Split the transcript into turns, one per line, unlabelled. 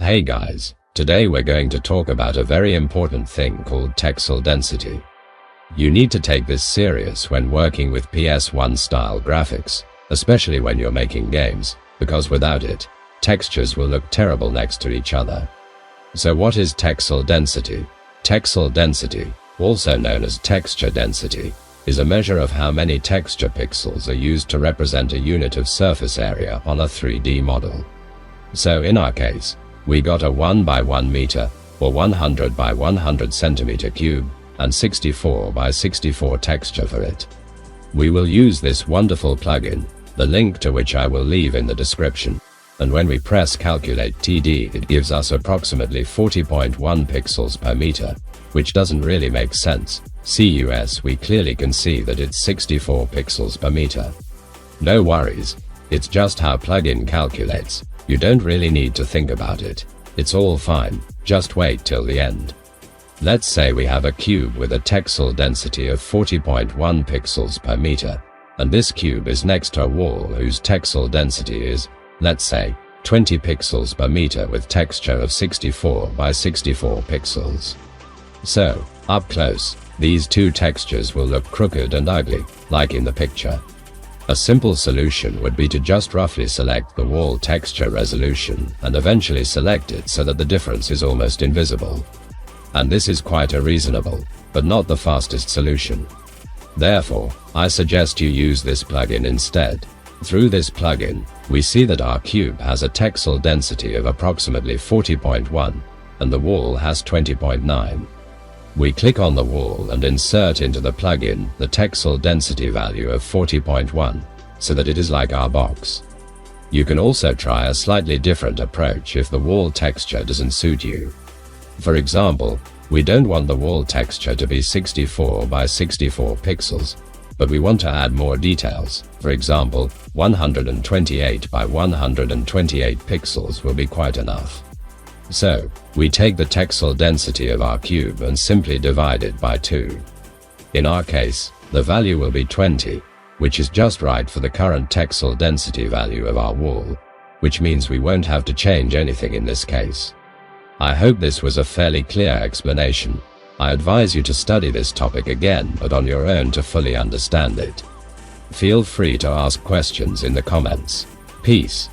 Hey guys, today we're going to talk about a very important thing called texel density. You need to take this serious when working with PS1 style graphics, especially when you're making games, because without it, textures will look terrible next to each other. So what is texel density? Texel density, also known as texture density, is a measure of how many texture pixels are used to represent a unit of surface area on a 3D model. So in our case, we got a 1 by 1 meter, or 100 by 100 centimeter cube, and 64 by 64 texture for it. We will use this wonderful plugin, the link to which I will leave in the description, and when we press calculate TD it gives us approximately 40.1 pixels per meter, which doesn't really make sense. CUS we clearly can see that it's 64 pixels per meter. No worries, it's just how plugin calculates. You don't really need to think about it. It's all fine, just wait till the end. Let's say we have a cube with a texel density of 40.1 pixels per meter, and this cube is next to a wall whose texel density is, let's say, 20 pixels per meter with texture of 64 by 64 pixels. So, up close, these two textures will look crooked and ugly, like in the picture. A simple solution would be to just roughly select the wall texture resolution and eventually select it so that the difference is almost invisible. And this is quite a reasonable, but not the fastest solution. Therefore, I suggest you use this plugin instead. Through this plugin, we see that our cube has a texel density of approximately 40.1, and the wall has 20.9. We click on the wall and insert into the plugin the texel density value of 40.1, so that it is like our box. You can also try a slightly different approach if the wall texture doesn't suit you. For example, we don't want the wall texture to be 64 by 64 pixels, but we want to add more details. For example, 128 by 128 pixels will be quite enough. So, we take the texel density of our cube and simply divide it by 2. In our case, the value will be 20, which is just right for the current texel density value of our wall, which means we won't have to change anything in this case. I hope this was a fairly clear explanation. I advise you to study this topic again but on your own to fully understand it. Feel free to ask questions in the comments. Peace.